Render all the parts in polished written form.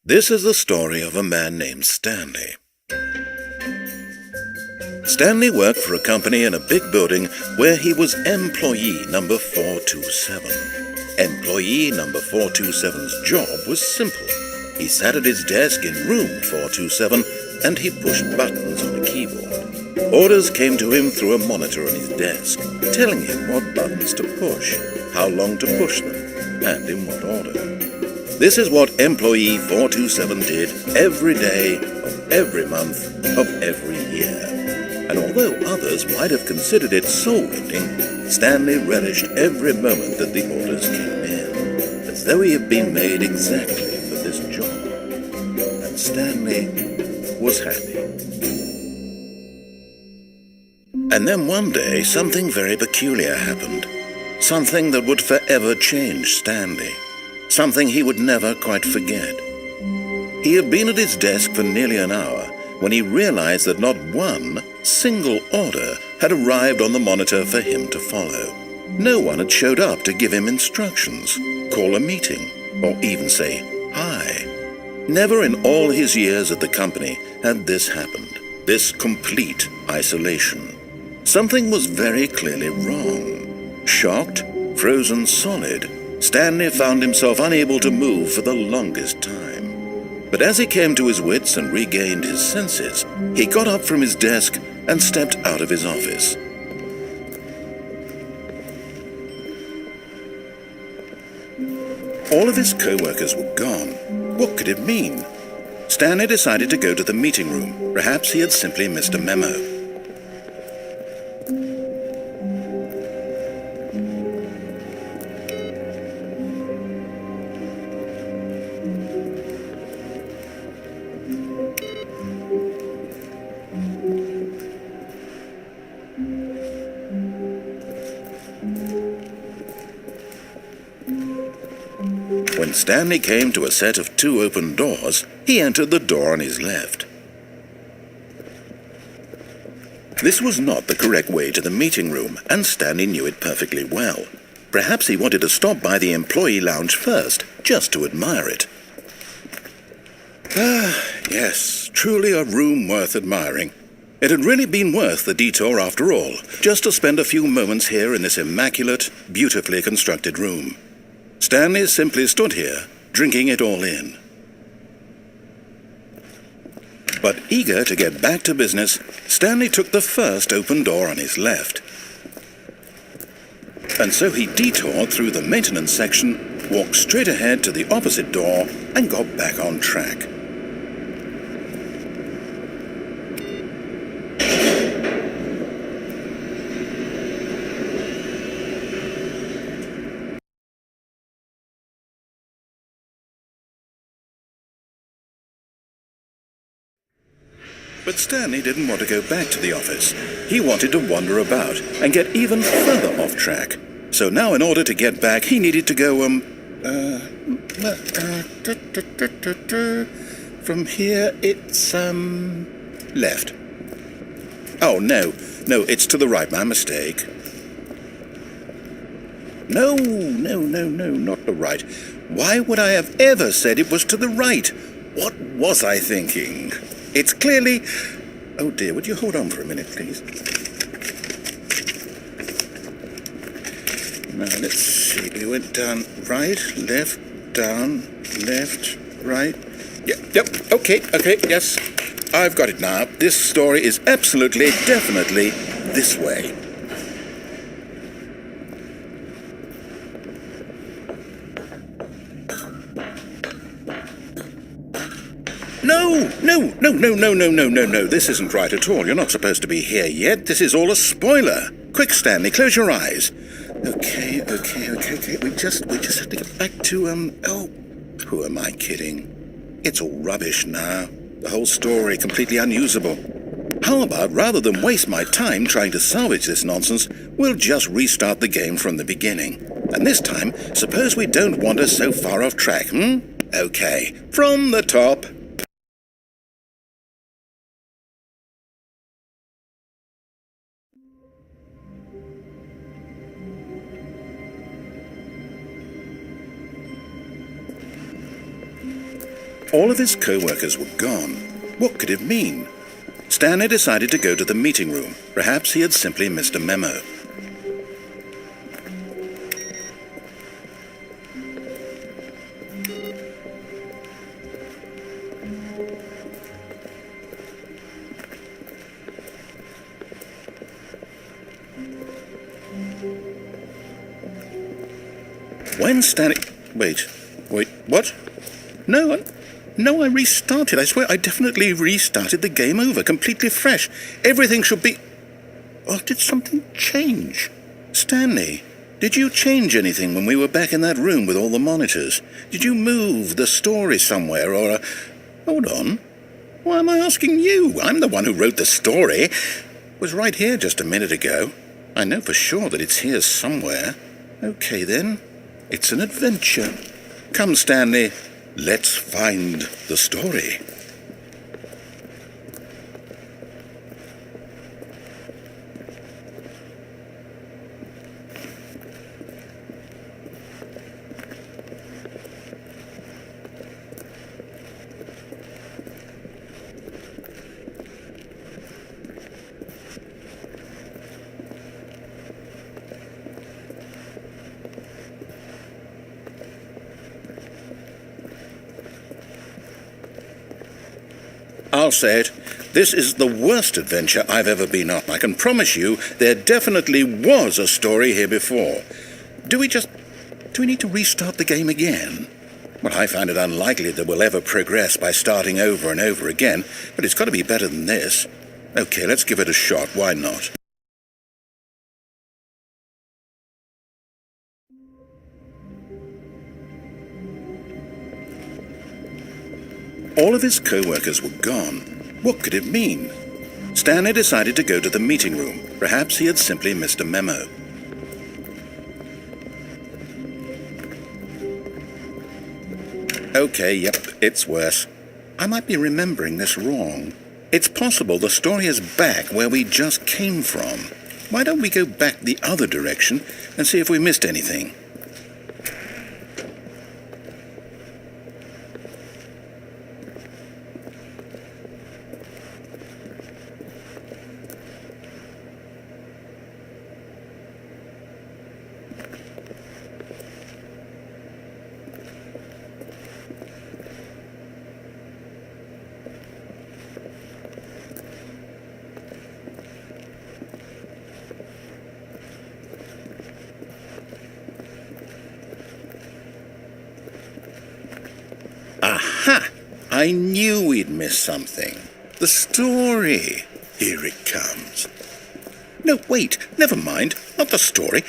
This is the story of a man named Stanley. Stanley worked for a company in a big building where he was employee number 427. Employee number 427's job was simple. He sat at his desk in room 427 and he pushed buttons on a keyboard. Orders came to him through a monitor on his desk, telling him what buttons to push, how long to push them, and in what order. This is what employee 427 did every day of every month of every year. And although others might have considered it soul-rending, Stanley relished every moment that the orders came in, as though he had been made exactly for this job. And Stanley was happy. And then one day, something very peculiar happened. Something that would forever change Stanley. Something he would never quite forget. He had been at his desk for nearly an hour when he realized that not one single order had arrived on the monitor for him to follow. No one had showed up to give him instructions, call a meeting, or even say hi. Never in all his years at the company had this happened, this complete isolation. Something was very clearly wrong. Shocked, frozen solid, Stanley found himself unable to move for the longest time. But as he came to his wits and regained his senses, he got up from his desk and stepped out of his office. All of his co-workers were gone. What could it mean? Stanley decided to go to the meeting room. Perhaps he had simply missed a memo. When Stanley came to a set of 2 open doors, he entered the door on his left. This was not the correct way to the meeting room, and Stanley knew it perfectly well. Perhaps he wanted to stop by the employee lounge first, just to admire it. Yes, truly a room worth admiring. It had really been worth the detour after all, just to spend a few moments here in this immaculate, beautifully constructed room. Stanley simply stood here, drinking it all in. But eager to get back to business, Stanley took the first open door on his left. And so he detoured through the maintenance section, walked straight ahead to the opposite door, and got back on track. But Stanley didn't want to go back to the office. He wanted to wander about and get even further off track. So now in order to get back, he needed to go, from here it's, left. Oh, no, it's to the right, my mistake. No, not the right. Why would I have ever said it was to the right? What was I thinking? It's clearly... Oh dear, would you hold on for a minute, please? Now, let's see. We went down right, left, down, left, right. Yep, okay, yes. I've got it now. This story is absolutely, definitely this way. No. This isn't right at all. You're not supposed to be here yet. This is all a spoiler. Quick, Stanley, close your eyes. Okay. We just have to get back to, oh, who am I kidding? It's all rubbish now. The whole story completely unusable. How about, rather than waste my time trying to salvage this nonsense, we'll just restart the game from the beginning. And this time, suppose we don't wander so far off track, Okay, from the top. All of his co-workers were gone. What could it mean? Stanley decided to go to the meeting room. Perhaps he had simply missed a memo. When Stanley... Wait, what? No, I restarted. I swear I definitely restarted the game over, completely fresh. Everything should be... Or did something change? Stanley, did you change anything when we were back in that room with all the monitors? Did you move the story somewhere or... Hold on. Why am I asking you? I'm the one who wrote the story. It was right here just a minute ago. I know for sure that it's here somewhere. Okay, then. It's an adventure. Come, Stanley. Let's find the story. I'll say it. This is the worst adventure I've ever been on. I can promise you there definitely was a story here before. Do we need to restart the game again? Well, I find it unlikely that we'll ever progress by starting over and over again, but it's got to be better than this. Okay, let's give it a shot. Why not? All of his co-workers were gone. What could it mean? Stanley decided to go to the meeting room. Perhaps he had simply missed a memo. Okay, yep, it's worse. I might be remembering this wrong. It's possible the story is back where we just came from. Why don't we go back the other direction and see if we missed anything? Aha! I knew we'd miss something. The story. Here it comes. No, wait, never mind. Not the story.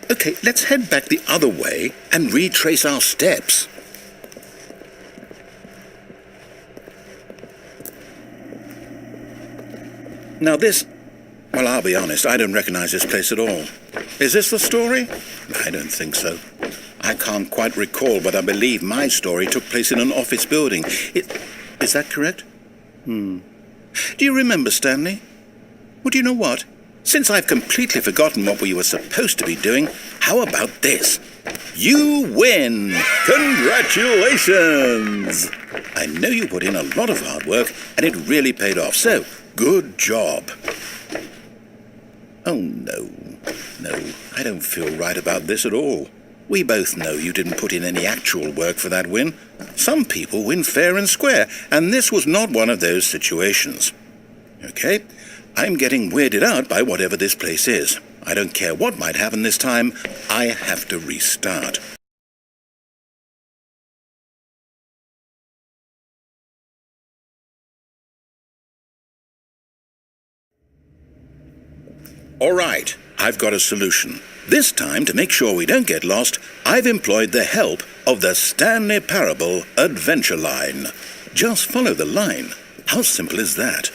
Okay, let's head back the other way and retrace our steps. Now this... Well, I'll be honest, I don't recognize this place at all. Is this the story? I don't think so. I can't quite recall, but I believe my story took place in an office building. Is that correct? Do you remember, Stanley? Well, do you know what? Since I've completely forgotten what we were supposed to be doing, how about this? You win! Congratulations! I know you put in a lot of hard work, and it really paid off, so good job. Oh, no, I don't feel right about this at all. We both know you didn't put in any actual work for that win. Some people win fair and square, and this was not one of those situations. Okay, I'm getting weirded out by whatever this place is. I don't care what might happen this time. I have to restart. All right, I've got a solution. This time, to make sure we don't get lost, I've employed the help of the Stanley Parable Adventure Line. Just follow the line. How simple is that?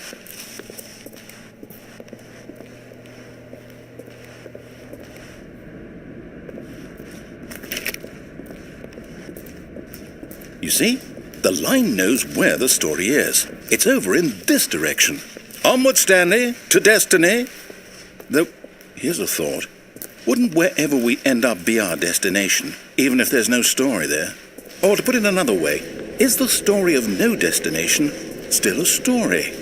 You see? The line knows where the story is. It's over in this direction. Onward, Stanley, to destiny. Though, here's a thought. Wouldn't wherever we end up be our destination, even if there's no story there? Or to put it another way, Is the story of no destination still a story?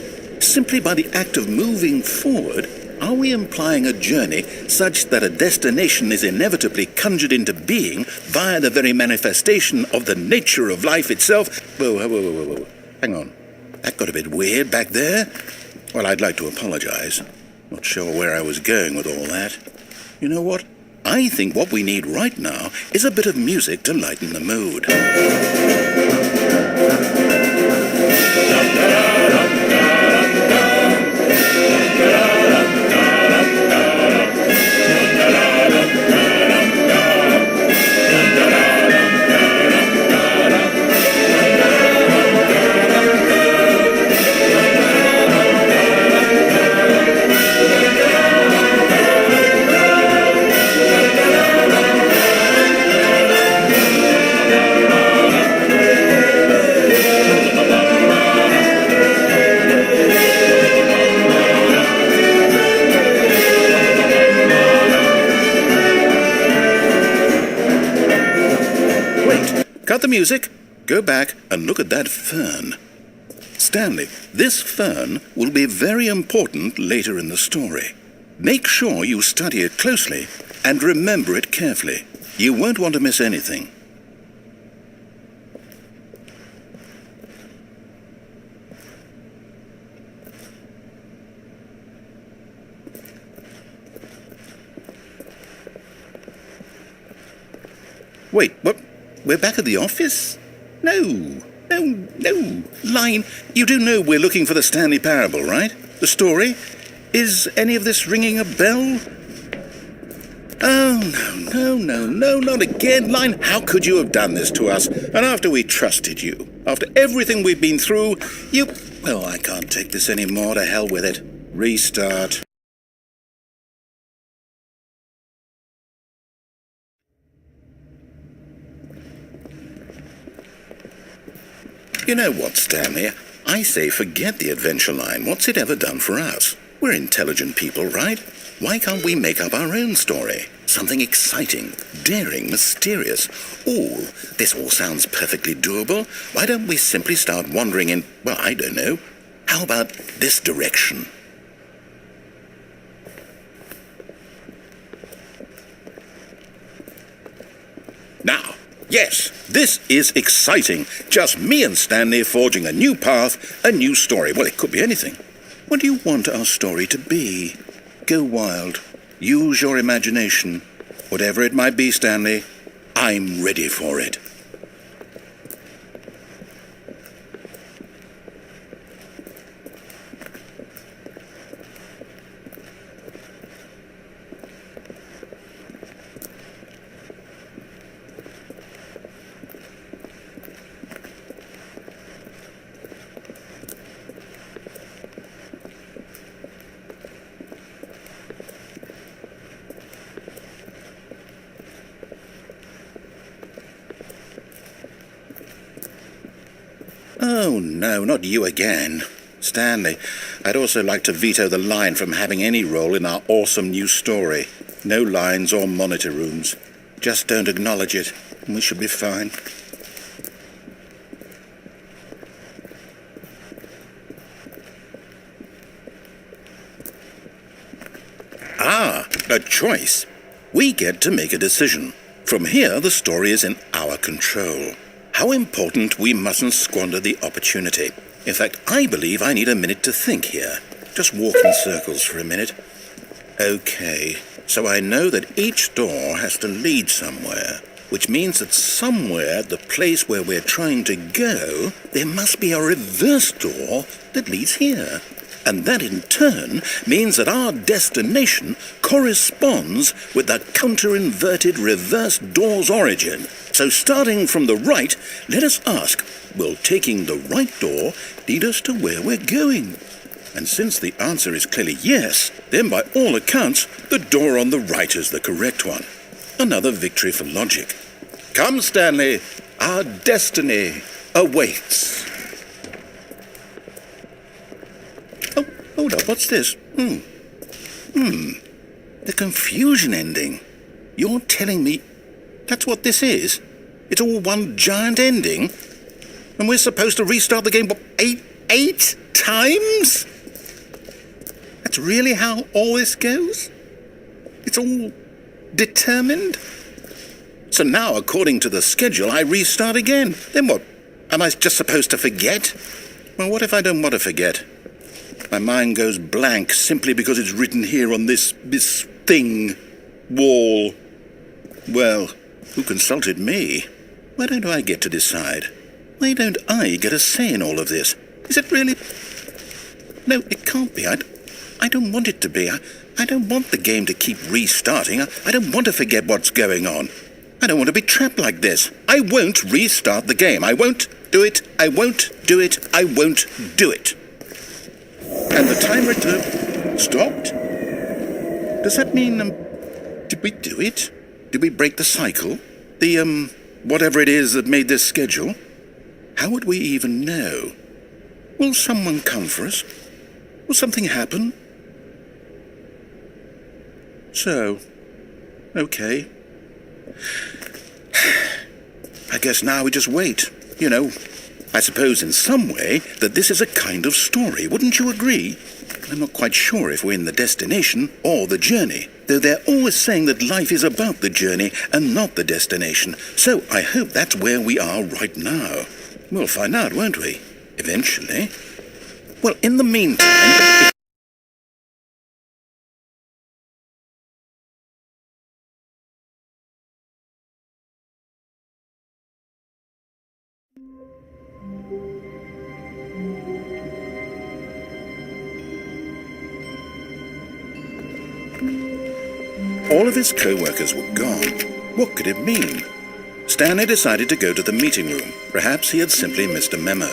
Simply by the act of moving forward, are we implying a journey such that a destination is inevitably conjured into being via the very manifestation of the nature of life itself? Whoa. Hang on. That got a bit weird back there. Well, I'd like to apologize. Not sure where I was going with all that. You know what? I think what we need right now is a bit of music to lighten the mood. Cut the music, go back and look at that fern. Stanley, this fern will be very important later in the story. Make sure you study it closely and remember it carefully. You won't want to miss anything. Wait, what? We're back at the office? No. Line, you do know we're looking for the Stanley Parable, right? The story? Is any of this ringing a bell? Oh, no, not again. Line, how could you have done this to us? And after we trusted you, after everything we've been through, you... Oh, I can't take this anymore. To hell with it. Restart. You know what, Stanley? I say forget the adventure line. What's it ever done for us? We're intelligent people, right? Why can't we make up our own story? Something exciting, daring, mysterious. Ooh, this all sounds perfectly doable. Why don't we simply start wandering in, well, I don't know. How about this direction? Now, yes, this is exciting. Just me and Stanley forging a new path, a new story. Well, it could be anything. What do you want our story to be? Go wild. Use your imagination. Whatever it might be, Stanley, I'm ready for it. Oh, no, not you again. Stanley, I'd also like to veto the line from having any role in our awesome new story. No lines or monitor rooms. Just don't acknowledge it, and we should be fine. Ah, a choice. We get to make a decision. From here, the story is in our control. How important we mustn't squander the opportunity. In fact, I believe I need a minute to think here. Just walk in circles for a minute. Okay, so I know that each door has to lead somewhere, which means that somewhere at the place where we're trying to go, there must be a reverse door that leads here. And that in turn means that our destination corresponds with the counter-inverted reverse door's origin. So starting from the right, let us ask, will taking the right door lead us to where we're going? And since the answer is clearly yes, then by all accounts, the door on the right is the correct one. Another victory for logic. Come, Stanley, our destiny awaits. Oh, hold up, what's this? The confusion ending. You're telling me that's what this is? It's all one giant ending? And we're supposed to restart the game, what, eight times? That's really how all this goes? It's all determined? So now, according to the schedule, I restart again. Then what? Am I just supposed to forget? Well, what if I don't want to forget? My mind goes blank simply because it's written here on this thing, wall. Well, who consulted me? Why don't I get to decide? Why don't I get a say in all of this? Is it really? No, it can't be. I don't want it to be. I don't want the game to keep restarting. I don't want to forget what's going on. I don't want to be trapped like this. I won't restart the game. I won't do it. I won't do it. I won't do it. And the timer stopped? Does that mean, did we do it? Did we break the cycle? The, whatever it is that made this schedule? How would we even know? Will someone come for us? Will something happen? So, okay. I guess now we just wait. You know, I suppose in some way that this is a kind of story. Wouldn't you agree? I'm not quite sure if we're in the destination or the journey, though they're always saying that life is about the journey and not the destination. So I hope that's where we are right now. We'll find out, won't we? Eventually. Well, in the meantime... All of his co-workers were gone. What could it mean? Stanley decided to go to the meeting room. Perhaps he had simply missed a memo.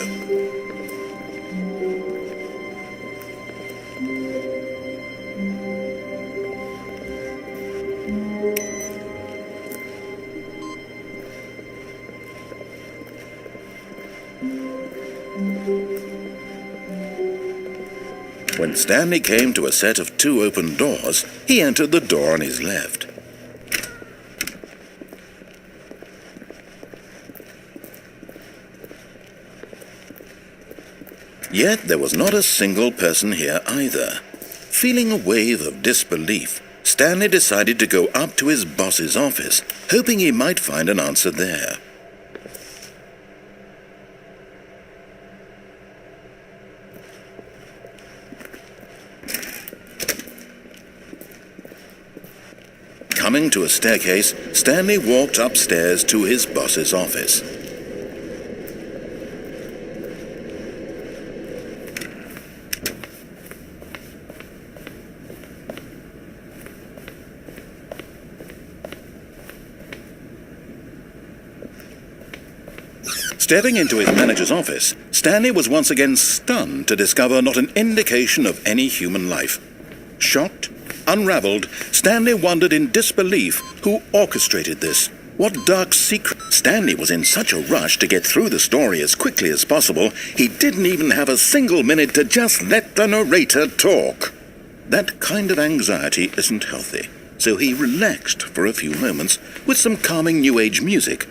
When Stanley came to a set of 2 open doors, he entered the door on his left. Yet there was not a single person here either. Feeling a wave of disbelief, Stanley decided to go up to his boss's office, hoping he might find an answer there. Coming to a staircase, Stanley walked upstairs to his boss's office. Stepping into his manager's office, Stanley was once again stunned to discover not an indication of any human life. Shocked, unraveled, Stanley wondered in disbelief who orchestrated this. What dark secret? Stanley was in such a rush to get through the story as quickly as possible, he didn't even have a single minute to just let the narrator talk. That kind of anxiety isn't healthy, so he relaxed for a few moments with some calming New Age music.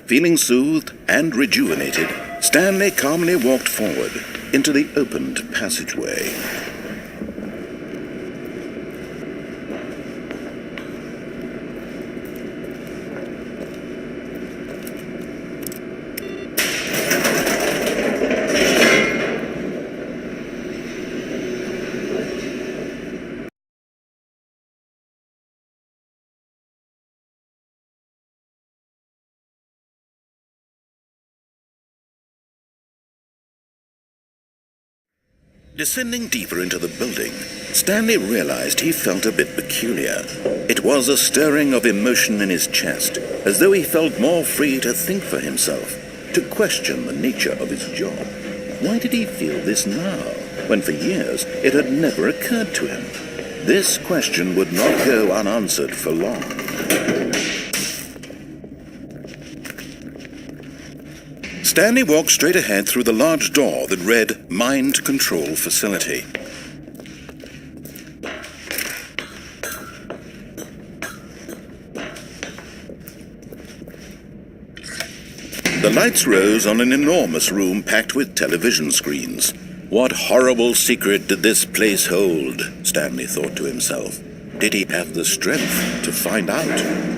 Feeling soothed and rejuvenated, Stanley calmly walked forward into the opened passageway. Descending deeper into the building, Stanley realized he felt a bit peculiar. It was a stirring of emotion in his chest, as though he felt more free to think for himself, to question the nature of his job. Why did he feel this now, when for years it had never occurred to him? This question would not go unanswered for long. Stanley walked straight ahead through the large door that read Mind Control Facility. The lights rose on an enormous room packed with television screens. What horrible secret did this place hold? Stanley thought to himself. Did he have the strength to find out?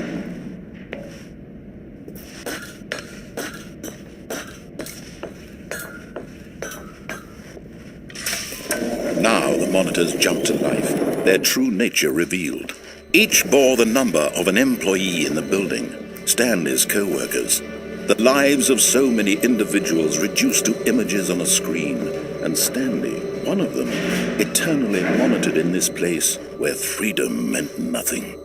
Now the monitors jumped to life, their true nature revealed. Each bore the number of an employee in the building, Stanley's co-workers. The lives of so many individuals reduced to images on a screen, and Stanley, one of them, eternally monitored in this place where freedom meant nothing.